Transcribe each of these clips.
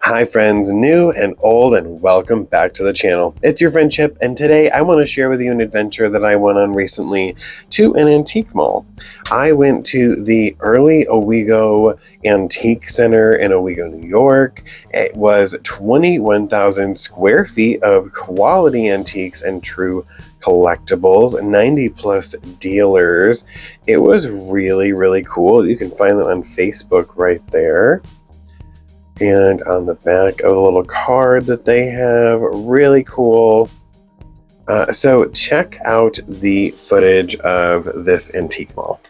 Hi friends, new and old, and welcome back to the channel. It's your friend Chip, and today I want to share with you an adventure that I went on recently to an antique mall. I went to the Early Owego Antique Center in Owego, New York. It was 21,000 square feet of quality antiques and true collectibles, 90 plus dealers. It was really cool. You can find them on Facebook right there. And on the back of the little card that they have, really cool. So check out the footage of this antique mall.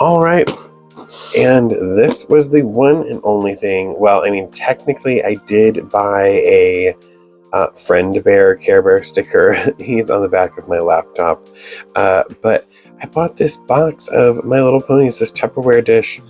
All right. And this was the one and only thing. Well, I mean, technically, I did buy a Friend Bear Care Bear sticker. He's on the back of my laptop. But I bought this box of My Little Ponies, this Tupperware dish.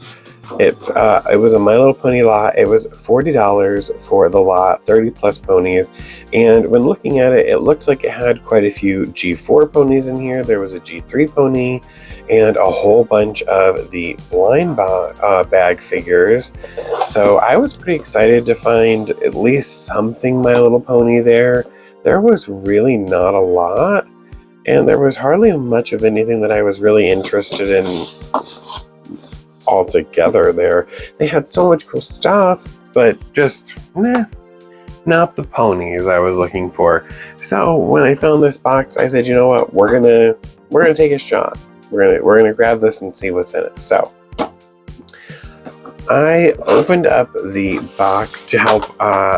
It was a My Little Pony lot. It was $40 for the lot, 30 plus ponies. And when looking at it, it looked like it had quite a few G4 ponies in here. There was a G3 pony and a whole bunch of the blind bag figures. So I was pretty excited to find at least something My Little Pony there. There was really not a lot, and there was hardly much of anything that I was really interested in altogether there. They had so much cool stuff, but just not the ponies I was looking for. So when I found this box, I said, you know what, we're gonna take a shot. We're gonna grab this and see what's in it. So I opened up the box to help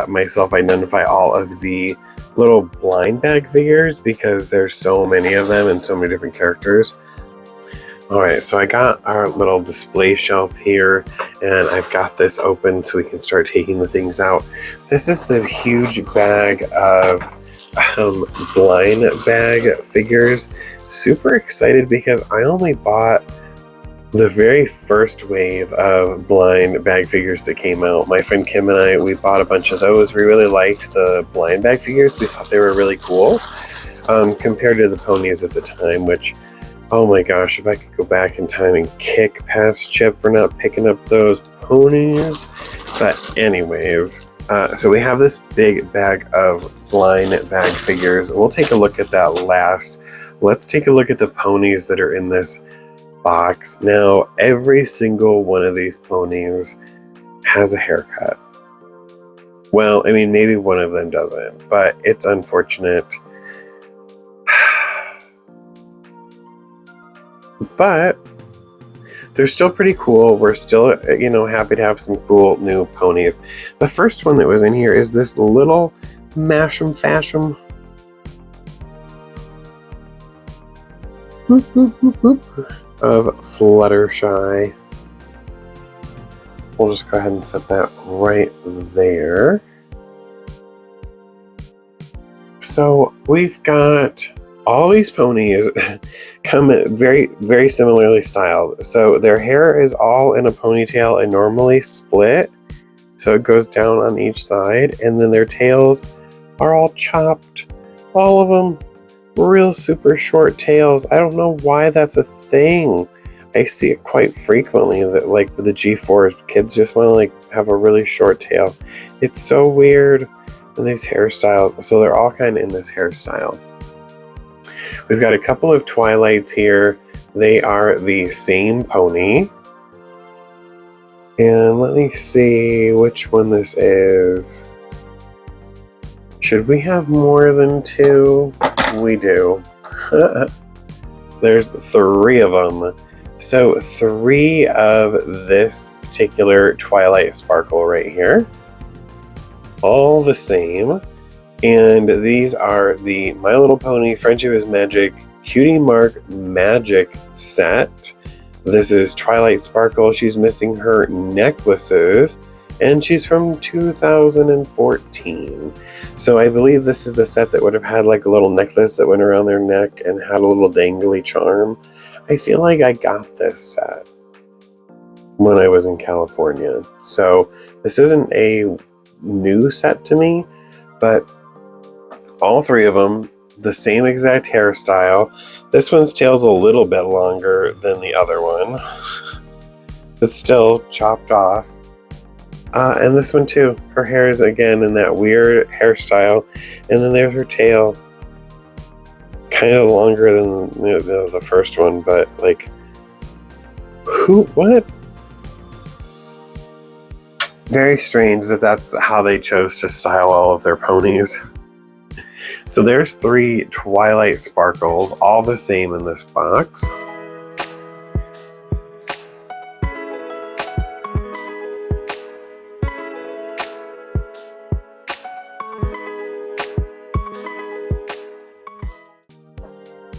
myself identify all of the little blind bag figures because there's so many of them and so many different characters. Alright, so I got our little display shelf here, and I've got this open so we can start taking the things out. This is the huge bag of blind bag figures. Super excited because I only bought the very first wave of blind bag figures that came out. My friend Kim and I, we bought a bunch of those. We really liked the blind bag figures. We thought they were really cool compared to the ponies at the time, which, oh my gosh, if I could go back in time and kick past Chip for not picking up those ponies. But anyways, so we have this big bag of blind bag figures. We'll take a look at that last. Let's take a look at the ponies that are in this box. Now, every single one of these ponies has a haircut. Well, I mean, maybe one of them doesn't, but it's unfortunate. But they're still pretty cool. We're still, happy to have some cool new ponies. The first one that was in here is this little Mash'em Fash'em. Boop, boop, boop, boop. Of Fluttershy. We'll just go ahead and set that right there. So we've got all these ponies come very, very similarly styled. So their hair is all in a ponytail and normally split. So it goes down on each side. And then their tails are all chopped. All of them. Real super short tails. I don't know why that's a thing. I see it quite frequently that like with the G4s, kids just want to like have a really short tail. It's so weird. And these hairstyles, so they're all kind of in this hairstyle. We've got a couple of Twilights here. They are the same pony. And let me see which one this is. Should we have more than two? We do. There's 3 of them. So 3 of this particular Twilight Sparkle right here. All the same. And these are the My Little Pony Friendship is Magic Cutie Mark Magic set. This is Twilight Sparkle. She's missing her necklaces. And she's from 2014. So I believe this is the set that would have had like a little necklace that went around their neck and had a little dangly charm. I feel like I got this set when I was in California. So this isn't a new set to me, but all 3 of them, the same exact hairstyle. This one's tail's a little bit longer than the other one, but still chopped off. And this one too. Her hair is again in that weird hairstyle. And then there's her tail. Kind of longer than the first one, but like, what? Very strange that that's how they chose to style all of their ponies. So there's 3 Twilight Sparkles, all the same in this box.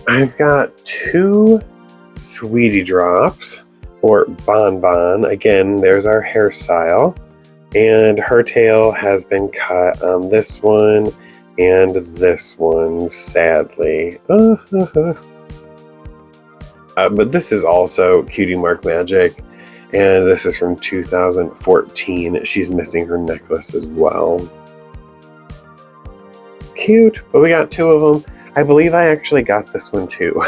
I've got 2 Sweetie Drops. or Bonbon. Again, there's our hairstyle. And her tail has been cut on this one and this one, sadly. But this is also Cutie Mark Magic, and this is from 2014. She's missing her necklace as well. Cute, but we got two of them. I believe I actually got this one too.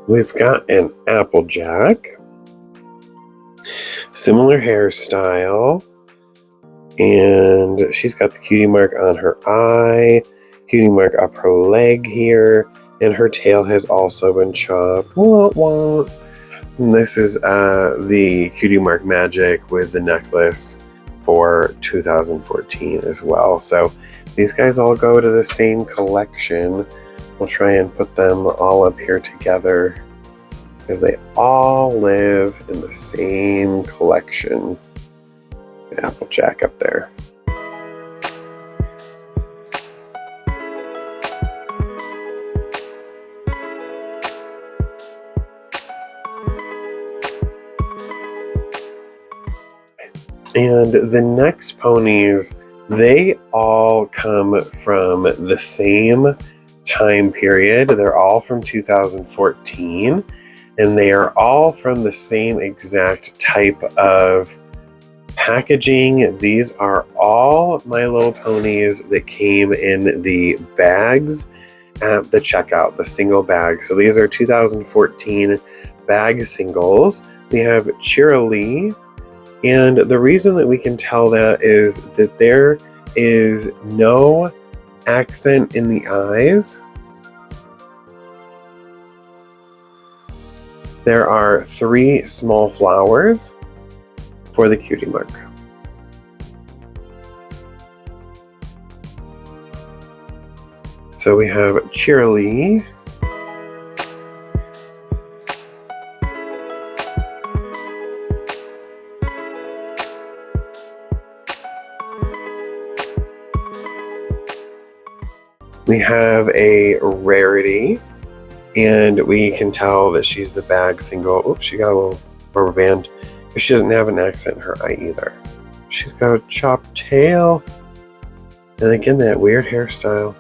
We've got an Applejack, similar hairstyle, and she's got the cutie mark on her eye, cutie mark up her leg here, and her tail has also been chopped. Wah, wah. And this is the Cutie Mark Magic with the necklace for 2014 as well. So these guys all go to the same collection. We'll try and put them all up here together because they all live in the same collection. Applejack up there. And the next ponies, they all come from the same time period. They're all from 2014, and they are all from the same exact type of packaging. These are all My Little Ponies that came in the bags at the checkout, the single bag. So these are 2014 bag singles. We have Cheerilee, and the reason that we can tell that is that there is no accent in the eyes. There are 3 small flowers for the cutie mark. So we have Cheerilee, we have a Rarity, and we can tell that she's the bag single. Oops, she got a little rubber band. She doesn't have an accent in her eye either. She's got a chopped tail, and again, that weird hairstyle.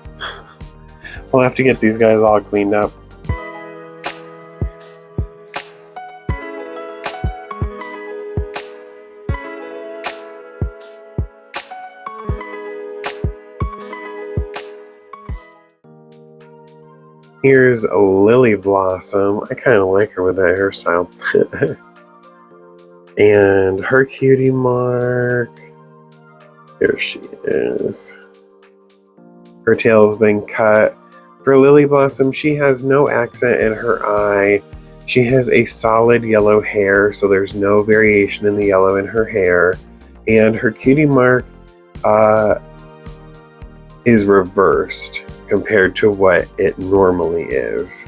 We'll have to get these guys all cleaned up. Here's a Lily Blossom. I kind of like her with that hairstyle. And her cutie mark. Here she is. Her tail has been cut. For Lily Blossom, she has no accent in her eye. She has a solid yellow hair, so there's no variation in the yellow in her hair. And her cutie mark is reversed compared to what it normally is.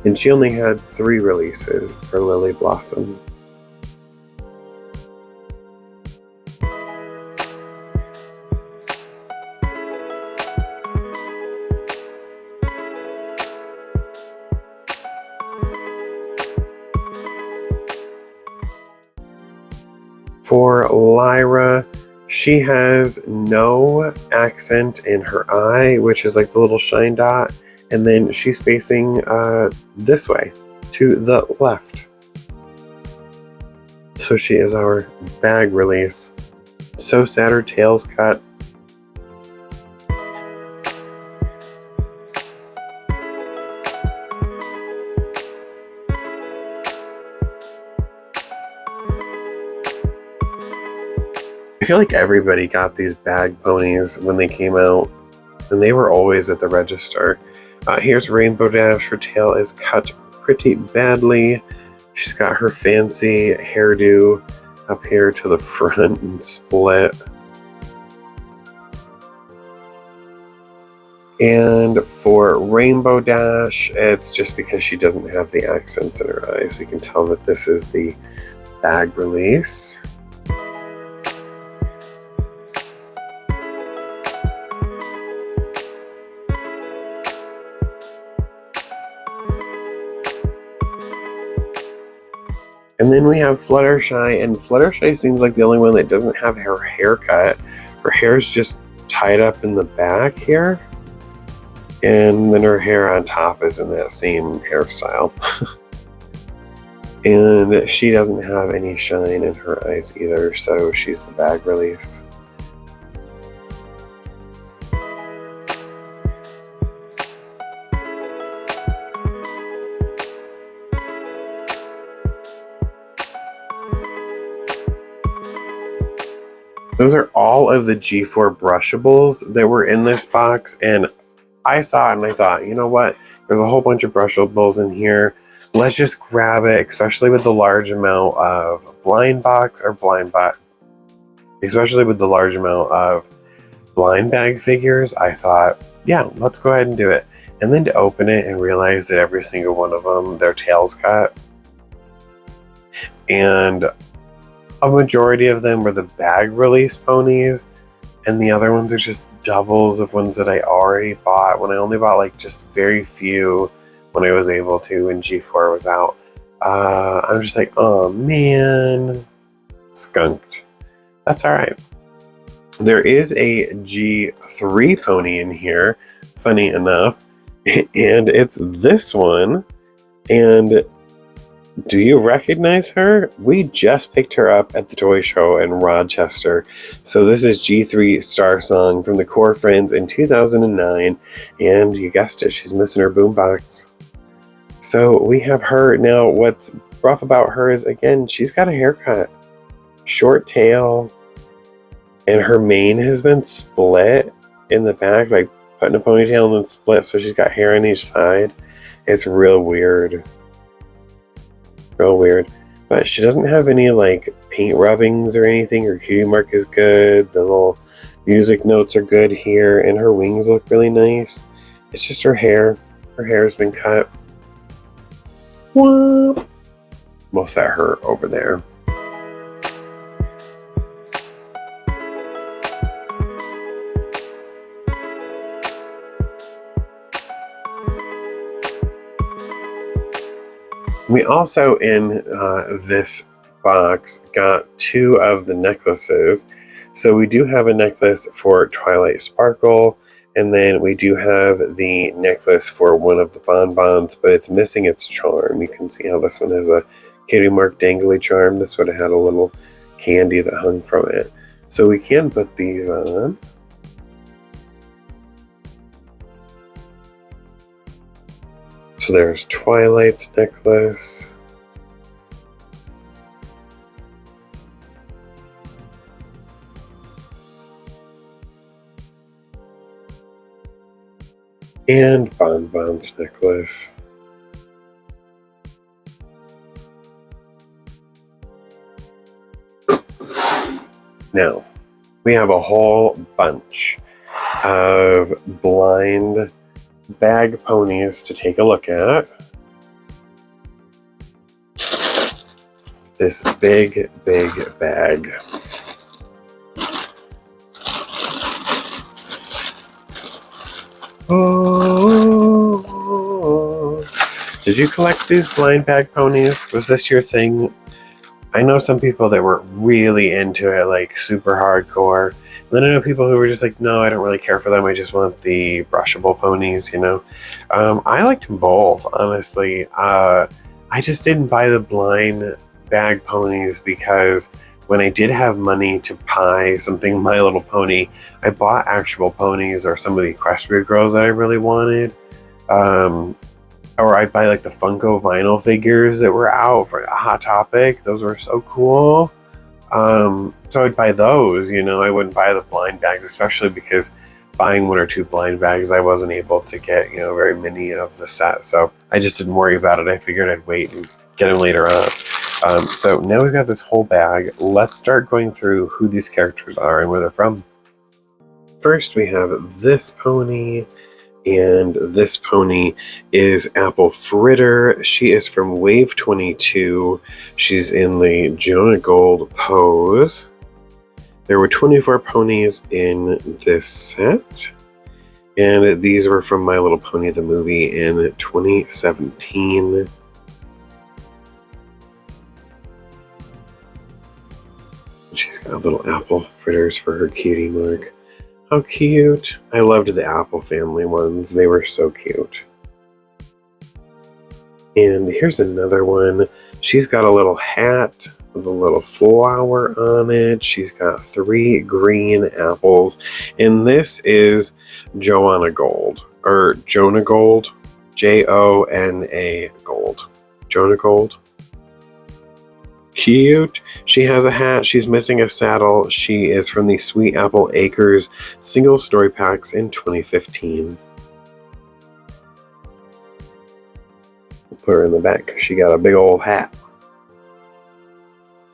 And she only had 3 releases for Lily Blossom. For Lyra, she has no accent in her eye, which is like the little shine dot, and then she's facing this way, to the left. So she is our bag release. So sad her tail's cut. I feel like everybody got these bag ponies when they came out, and they were always at the register. Here's Rainbow Dash. Her tail is cut pretty badly. She's got her fancy hairdo up here to the front and split. And for Rainbow Dash, it's just because she doesn't have the accents in her eyes. We can tell that this is the bag release. And then we have Fluttershy, and Fluttershy seems like the only one that doesn't have her hair cut. Her hair's just tied up in the back here. And then her hair on top is in that same hairstyle. And she doesn't have any shine in her eyes either, so she's the bag release. Those are all of the G4 brushables that were in this box, and I saw it and I thought, you know what? There's a whole bunch of brushables in here. Let's just grab it, especially with the large amount of especially with the large amount of blind bag figures. I thought, yeah, let's go ahead and do it. And then to open it and realize that every single one of them, their tails cut. And a majority of them were the bag release ponies, and the other ones are just doubles of ones that I already bought when I only bought like just very few when I was able to when G4 was out. I'm just like, oh man, skunked. That's all right. There is a G3 pony in here, funny enough, and it's this one. And do you recognize her? We just picked her up at the toy show in Rochester. So this is G3 Star Song from the Core Friends in 2009. And you guessed it, she's missing her boombox. So we have her. Now, what's rough about her is, again, she's got a haircut. Short tail. And her mane has been split in the back, like put in a ponytail and then split. So she's got hair on each side. It's real weird. Real weird, but she doesn't have any like paint rubbings or anything. Her cutie mark is good. The little music notes are good here, and her wings look really nice. It's just her hair. Her hair has been cut. We'll set her over there. We also, in this box, got two of the necklaces. So we do have a necklace for Twilight Sparkle, and then we do have the necklace for one of the bonbons, but it's missing its charm. You can see how this one has a kitty mark dangly charm. This would have had a little candy that hung from it. So we can put these on. So there's Twilight's necklace. And Bonbon's necklace. Now, we have a whole bunch of blind bag ponies to take a look at. This big bag. Oh, did you collect these blind bag ponies? Was this your thing? I know some people that were really into it, like super hardcore. And then I know people who were just like, no, I don't really care for them. I just want the brushable ponies, you know. I liked them both, honestly. I just didn't buy the blind bag ponies because when I did have money to buy something My Little Pony, I bought actual ponies or some of the Equestria girls that I really wanted. Or I'd buy like the Funko vinyl figures that were out for Hot Topic. Those were so cool. So I'd buy those, you know. I wouldn't buy the blind bags, especially because buying one or two blind bags, I wasn't able to get, you know, very many of the set. So I just didn't worry about it. I figured I'd wait and get them later on. So now we've got this whole bag. Let's start going through who these characters are and where they're from. First, we have this pony. And this pony is Apple Fritter. She is from Wave 22. She's in the Jonah Gold pose. There were 24 ponies in this set. And these were from My Little Pony, the movie, in 2017. She's got little apple fritters for her cutie mark. How cute. I loved the Apple family ones. They were so cute. And here's another one. She's got a little hat with a little flower on it. She's got 3 green apples. And this is Joanna Gold. Or Jonah Gold. Jona Gold. Jonah Gold. Cute. She has a hat. She's missing a saddle. She is from the Sweet Apple Acres single story packs in 2015. We'll put her in the back because she got a big old hat.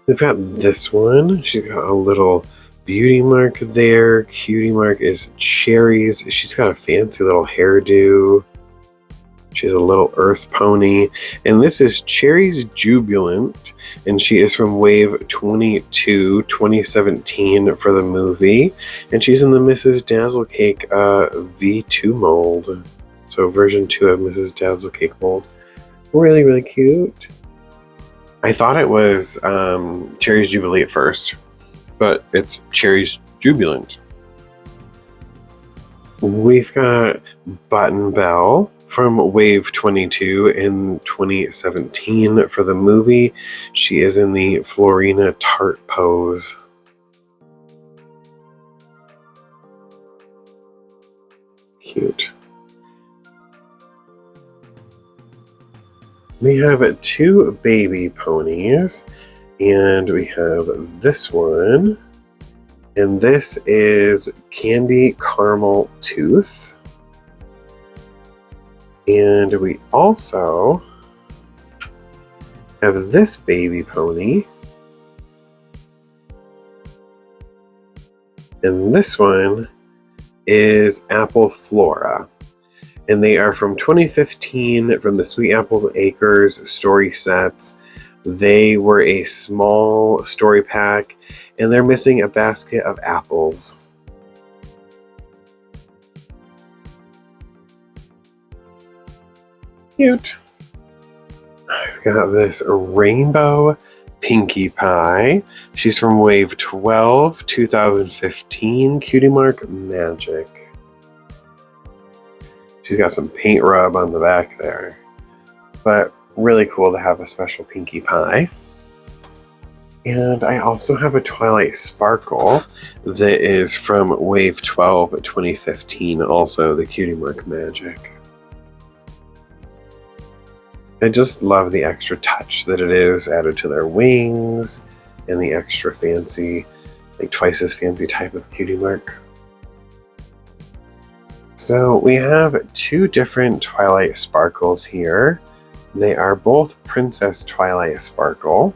We've got this one. She's got a little beauty mark there. Cutie mark is cherries. She's got a fancy little hairdo. She's a little earth pony. And this is Cherry's Jubilant. And she is from Wave 22, 2017 for the movie. And she's in the Mrs. Dazzlecake V2 mold. So version 2 of Mrs. Dazzlecake mold. Really, really cute. I thought it was Cherry's Jubilee at first. But it's Cherry's Jubilant. We've got Button Bell from Wave 22 in 2017 for the movie. She is in the Florina Tart pose. Cute. We have 2 baby ponies, and we have this one, and this is Candy Caramel Tooth. And we also have this baby pony. And this one is Apple Flora. And they are from 2015 from the Sweet Apple Acres story sets. They were a small story pack, and they're missing a basket of apples. Cute. I've got this rainbow Pinkie Pie. She's from Wave 12, 2015. Cutie mark Magic. She's got some paint rub on the back there. But really cool to have a special Pinkie Pie. And I also have a Twilight Sparkle that is from Wave 12, 2015. Also the Cutie mark Magic. I just love the extra touch that it is added to their wings and the extra fancy, like twice as fancy type of cutie mark. So we have 2 different Twilight Sparkles here. They are both Princess Twilight Sparkle.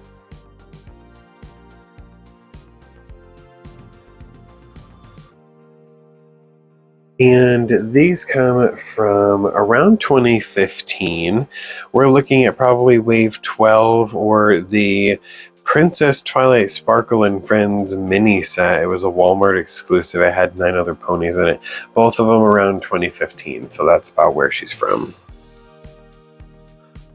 And these come from around 2015. We're looking at probably Wave 12 or the Princess Twilight Sparkle and Friends mini set. It was a Walmart exclusive. It had 9 other ponies in it. Both of them around 2015, so that's about where she's from.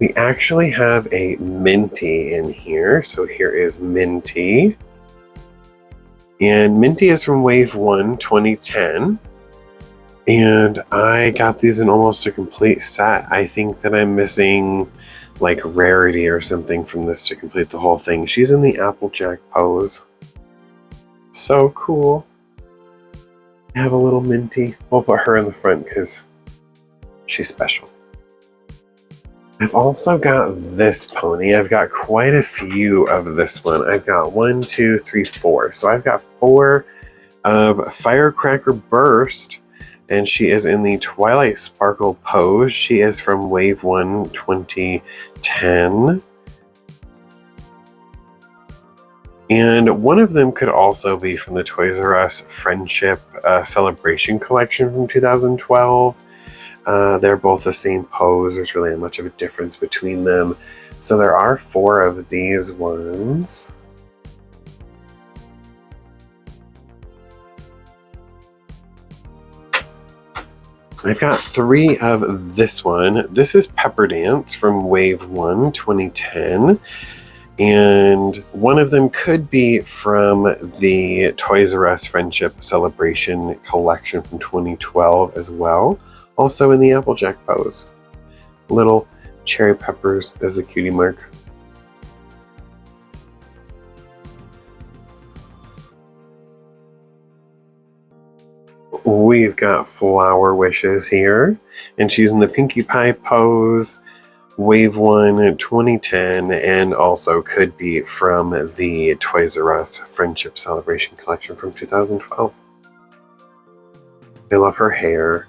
We actually have a Minty in here. So here is Minty. And Minty is from Wave 1, 2010. And I got these in almost a complete set. I think that I'm missing like Rarity or something from this to complete the whole thing. She's in the Applejack pose. So cool. I have a little Minty. We'll put her in the front because she's special. I've also got this pony. I've got quite a few of this one. I've got 1, 2, 3, 4. So I've got 4 of Firecracker Burst. And she is in the Twilight Sparkle pose. She is from Wave 1, 2010. And one of them could also be from the Toys R Us FriendCHIP Celebration Collection from 2012. They're both the same pose. There's really not much of a difference between them. So there are 4 of these ones. I've got 3 of this one. This is Pepper Dance from Wave 1, 2010. And one of them could be from the Toys R Us Friendship Celebration collection from 2012 as well. Also in the Applejack pose. Little cherry peppers as the cutie mark. We've got Flower Wishes here, and she's in the Pinkie Pie pose, Wave 1, 2010, and also could be from the Toys R Us Friendship Celebration collection from 2012. I love her hair.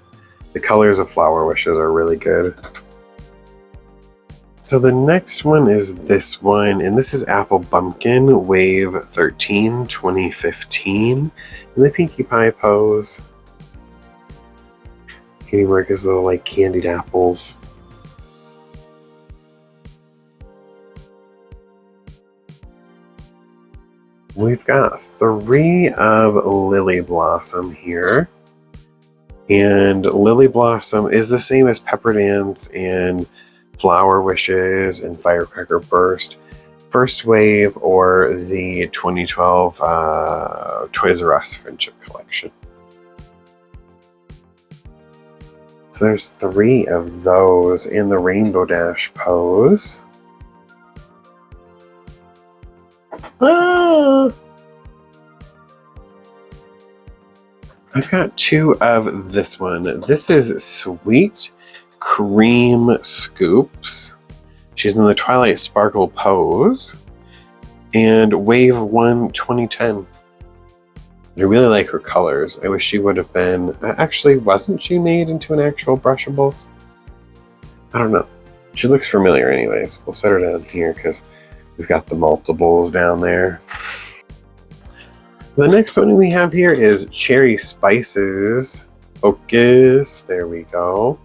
The colors of Flower Wishes are really good. So the next one is this one, and this is Apple Bumpkin, Wave 13, 2015, in the Pinkie Pie pose. Cutie mark is little like candied apples. We've got 3 of Lily Blossom here. And Lily Blossom is the same as Pepper Dance and Flower Wishes and Firecracker Burst. First wave or the 2012 Toys R Us Friendship Collection. So there's 3 of those in the Rainbow Dash pose. Ah! I've got 2 of this one. This is Sweet Cream Scoops. She's in the Twilight Sparkle pose. And Wave 1, 2010. I really like her colors. I wish she would have been... Actually, wasn't she made into an actual Brushables? I don't know. She looks familiar anyways. We'll set her down here because we've got the multiples down there. The next pony we have here is Cherry Spices. Focus. There we go.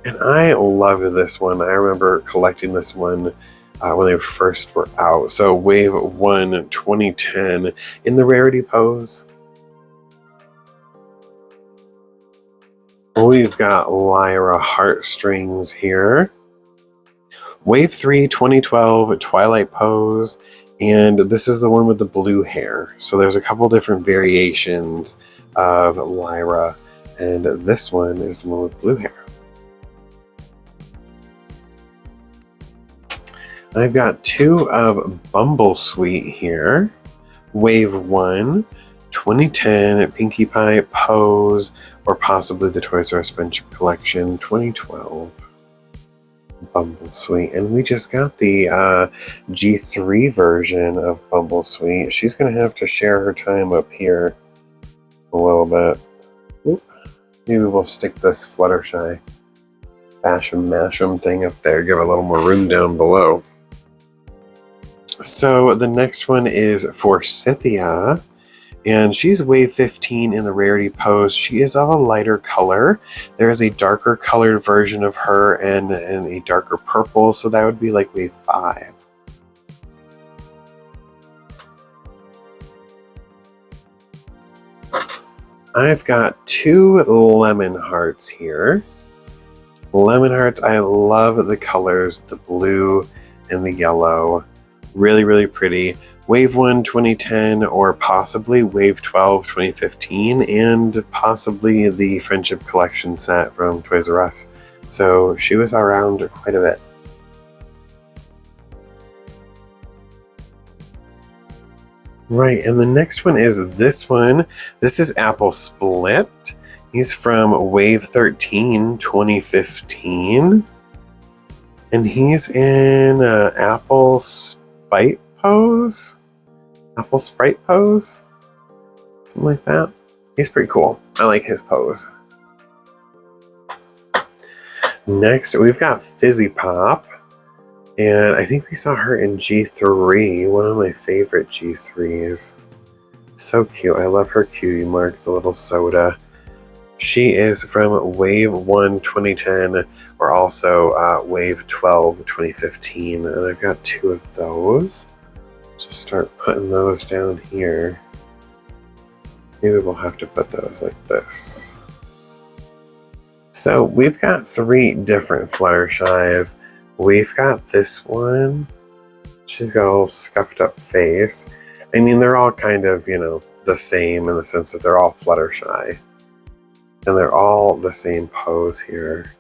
And I love this one. I remember collecting this one when they first were out. So Wave 1, 2010 in the Rarity pose. We've got Lyra Heartstrings here. Wave 3, 2012 Twilight pose. And this is the one with the blue hair. So there's a couple different variations of Lyra. And this one is the one with blue hair. I've got 2 of Bumblesweet here. Wave 1, 2010 Pinkie Pie pose, or possibly the Toys R Us Friendship Collection 2012. Bumblesweet. And we just got the G3 version of Bumblesweet. She's going to have to share her time up here a little bit. Oop. Maybe we'll stick this Fluttershy Fashion Mash'em thing up there, give a little more room down below. So the next one is Forsythia, and she's Wave 15 in the Rarity pose. She is of a lighter color. There is a darker colored version of her and a darker purple, so that would be like Wave 5. I've got 2 Lemon Hearts here. Lemon Hearts, I love the colors, the blue and the yellow. Really, really pretty. Wave 1, 2010, or possibly Wave 12, 2015, and possibly the Friendship Collection set from Toys R Us. So she was around quite a bit. Right, and the next one is this one. This is Apple Split. He's from Wave 13, 2015. And he's in Apple Sprite pose? Apple Sprite pose? Something like that. He's pretty cool. I like his pose. Next, we've got Fizzy Pop. And I think we saw her in G3, one of my favorite G3s. So cute. I love her cutie mark, the little soda. She is from Wave 1 2010 or also Wave 12 2015, and I've got 2 of those. Just start putting those down here. Maybe we'll have to put those like this. So we've got 3 different Fluttershy's. We've got this one. She's got a little scuffed up face. I mean, they're all kind of, you know, the same in the sense that they're all Fluttershy. And they're all the same pose here.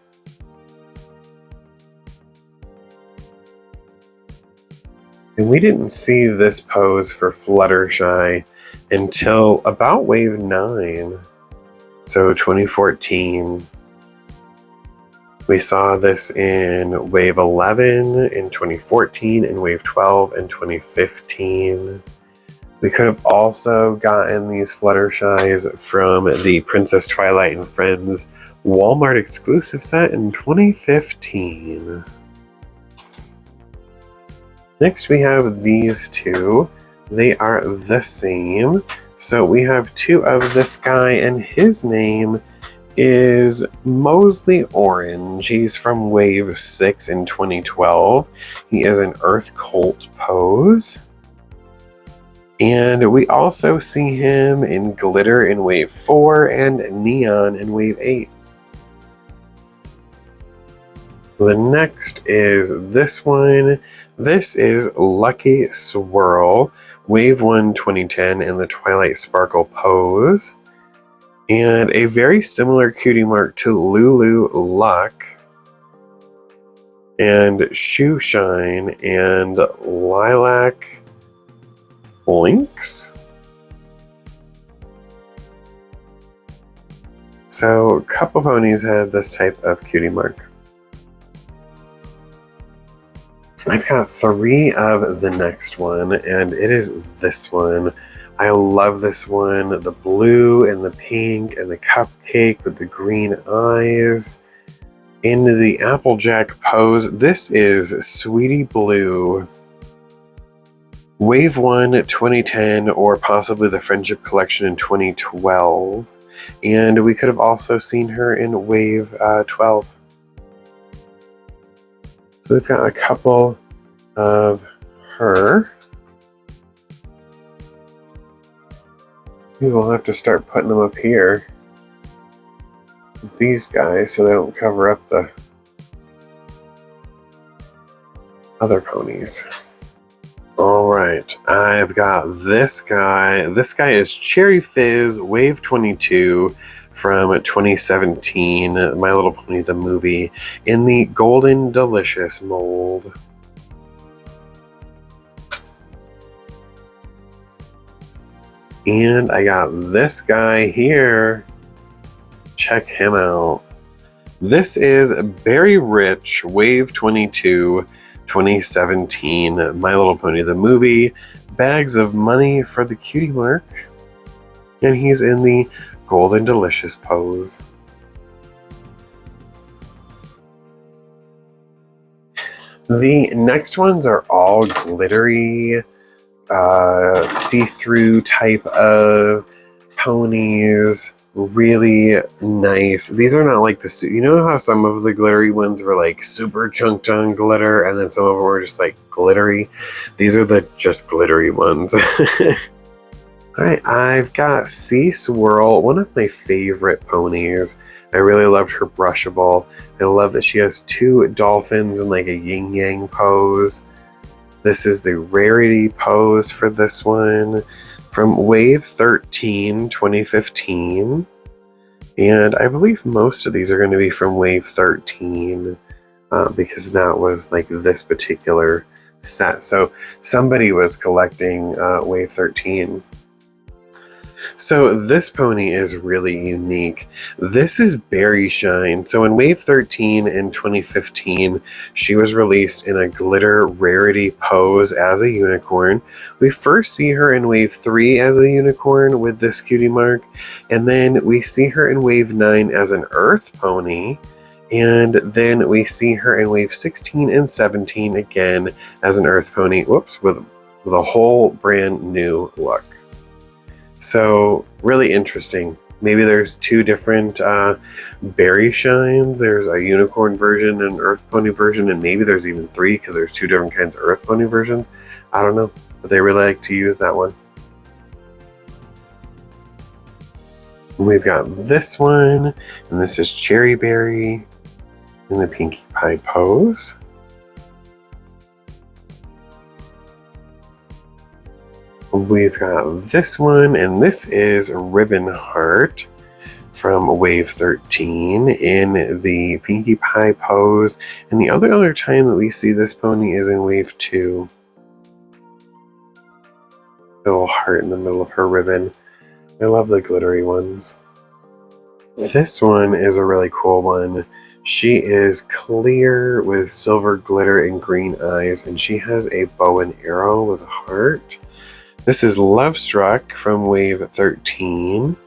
And we didn't see this pose for Fluttershy until about Wave 9. So 2014. We saw this in Wave 11 in 2014 and Wave 12 in 2015. We could have also gotten these Fluttershys from the Princess Twilight and Friends Walmart exclusive set in 2015. Next we have these 2. They are the same. So we have 2 of this guy, and his name is Mosley Orange. He's from Wave 6 in 2012. He is an Earth Colt pose. And we also see him in Glitter in Wave 4 and Neon in Wave 8. The next is this one. This is Lucky Swirl, Wave 1 2010 in the Twilight Sparkle pose. And a very similar cutie mark to Lulu Luck and Shoe Shine and Lilac Links. So a couple ponies had this type of cutie mark. I've got 3 of the next one, and it is this one. I love this one. The blue and the pink and the cupcake with the green eyes. In the Applejack pose, this is Sweetie Blue. Wave 1 2010 or possibly the Friendship Collection in 2012. And we could have also seen her in Wave 12. So we've got a couple of her. Maybe we'll have to start putting them up here. These guys so they don't cover up the other ponies. Alright, I've got this guy. This guy is Cherry Fizz, Wave 22 from 2017, My Little Pony the movie, in the Golden Delicious mold. And I got this guy here. Check him out. This is Berry Rich, Wave 22, 2017, My Little Pony the movie, Bags of Money for the cutie mark. And he's in the Golden Delicious pose. The next ones are all glittery, see-through type of ponies. Really nice. These are not like the, you know how some of the glittery ones were like super chunked on glitter and then some of them were just like glittery? These are the just glittery ones. Alright, I've got Sea Swirl, one of my favorite ponies. I really loved her brushable. I love that she has 2 dolphins in like a yin-yang pose. This is the rarity pose for this one from Wave 13, 2015. And I believe most of these are going to be from Wave 13 because that was like this particular set. So somebody was collecting Wave 13. So this pony is really unique. This is Berry Shine. So in Wave 13 in 2015, she was released in a glitter rarity pose as a unicorn. We first see her in Wave 3 as a unicorn with this cutie mark, and then we see her in Wave 9 as an earth pony, and then we see her in Wave 16 and 17 again as an earth pony, whoops, with a whole brand new look. So really interesting. Maybe there's two different berry shines. There's a unicorn version and an earth pony version, and maybe there's even three because there's two different kinds of earth pony versions. I don't know, but they really like to use that one. We've got this one, and this is Cherry Berry in the Pinkie Pie pose. We've got this one, and this is Ribbon Heart from Wave 13 in the Pinkie Pie pose. And the other time that we see this pony is in Wave 2. Little heart in the middle of her ribbon. I love the glittery ones. This one is a really cool one. She is clear with silver glitter and green eyes, and she has a bow and arrow with a heart. This is Lovestruck from Wave 13,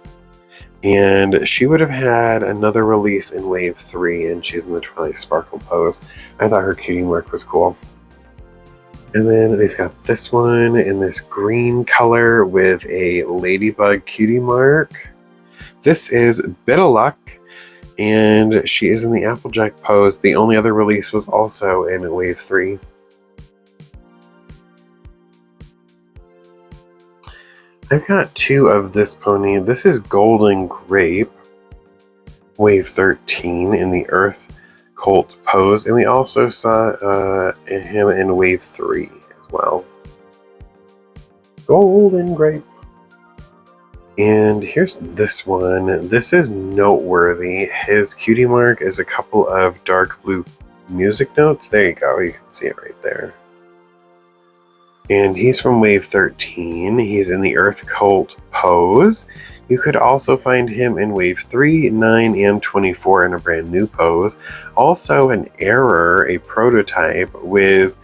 and she would have had another release in Wave 3, and she's in the Twilight Sparkle pose. I thought her cutie mark was cool. And then we've got this one in this green color with a ladybug cutie mark. This is Bit of Luck, and she is in the Applejack pose. The only other release was also in Wave 3. I've got two of this pony. This is Golden Grape, Wave 13 in the Earth Colt pose, and we also saw him in Wave 3 as well. Golden Grape. And here's this one. This is noteworthy. His cutie mark is a couple of dark blue music notes. There you go. You can see it right there. And he's from Wave 13. He's in the Earth Colt pose. You could also find him in Wave 3, 9, and 24 in a brand new pose. Also an error, a prototype with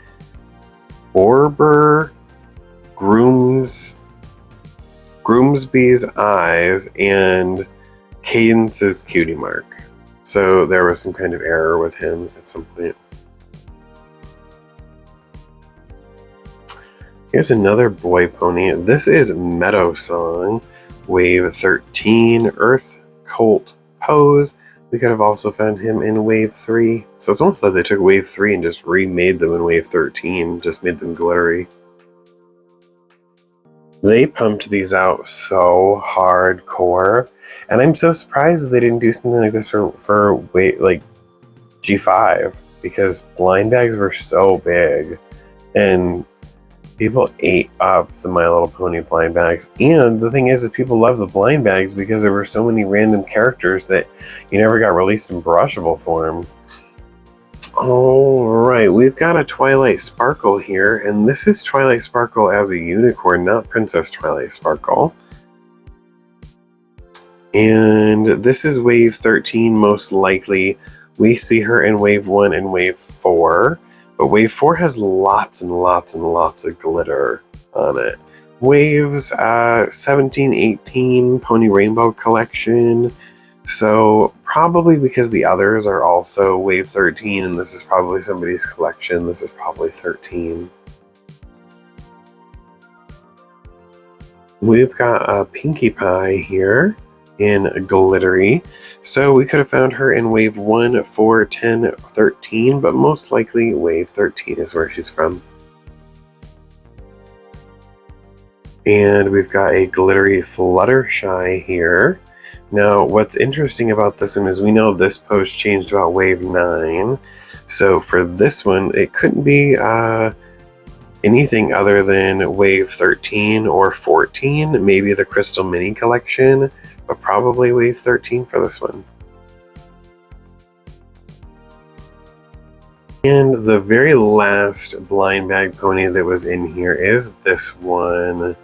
Borber Groomsby's eyes and Cadence's cutie mark. So there was some kind of error with him at some point. Here's another boy pony. This is Meadow Song, Wave 13, Earth Colt pose. We could have also found him in Wave 3. So it's almost like they took Wave 3 and just remade them in Wave 13, just made them glittery. They pumped these out so hardcore, and I'm so surprised that they didn't do something like this for like G5, because blind bags were so big, and people ate up the My Little Pony blind bags. And the thing is people love the blind bags because there were so many random characters that you never got released in brushable form. Alright, we've got a Twilight Sparkle here, and this is Twilight Sparkle as a unicorn, not Princess Twilight Sparkle. And this is Wave 13 most likely. We see her in Wave 1 and Wave 4. But Wave 4 has lots and lots and lots of glitter on it. Waves 17, 18, Pony Rainbow Collection. So probably because the others are also Wave 13, and this is probably somebody's collection. This is probably 13. We've got a Pinkie Pie here in glittery. So we could have found her in Wave 1, 4, 10, 13, but most likely Wave 13 is where she's from. And we've got a glittery Fluttershy here. Now, what's interesting about this one is we know this pose changed about Wave 9. So for this one, it couldn't be anything other than Wave 13 or 14, maybe the Crystal Mini Collection, but probably Wave 13 for this one. And the very last blind bag pony that was in here is this one.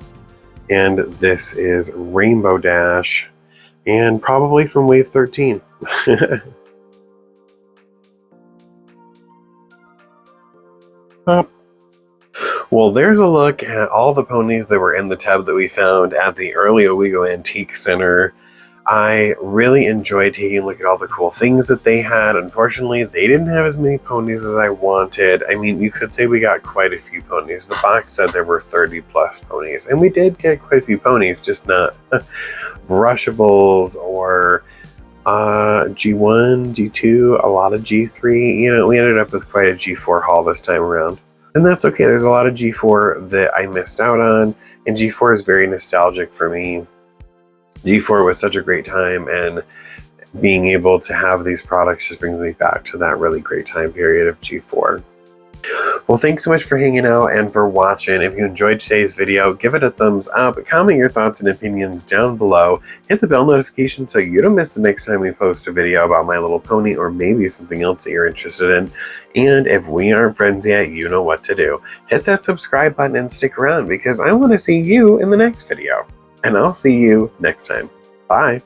And this is Rainbow Dash, and probably from Wave 13. Well, there's a look at all the ponies that were in the tub that we found at the Early Owego Antique Center. I really enjoyed taking a look at all the cool things that they had. Unfortunately, they didn't have as many ponies as I wanted. I mean, you could say we got quite a few ponies. The box said there were 30 plus ponies, and we did get quite a few ponies, just not brushables or G1, G2, a lot of G3. You know, we ended up with quite a G4 haul this time around. And that's okay. There's a lot of G4 that I missed out on, and G4 is very nostalgic for me. G4 was such a great time, and being able to have these products just brings me back to that really great time period of G4. Well, thanks so much for hanging out and for watching. If you enjoyed today's video, give it a thumbs up, comment your thoughts and opinions down below, hit the bell notification so you don't miss the next time we post a video about My Little Pony or maybe something else that you're interested in. And if we aren't friends yet, you know what to do. Hit that subscribe button and stick around because I want to see you in the next video. And I'll see you next time. Bye.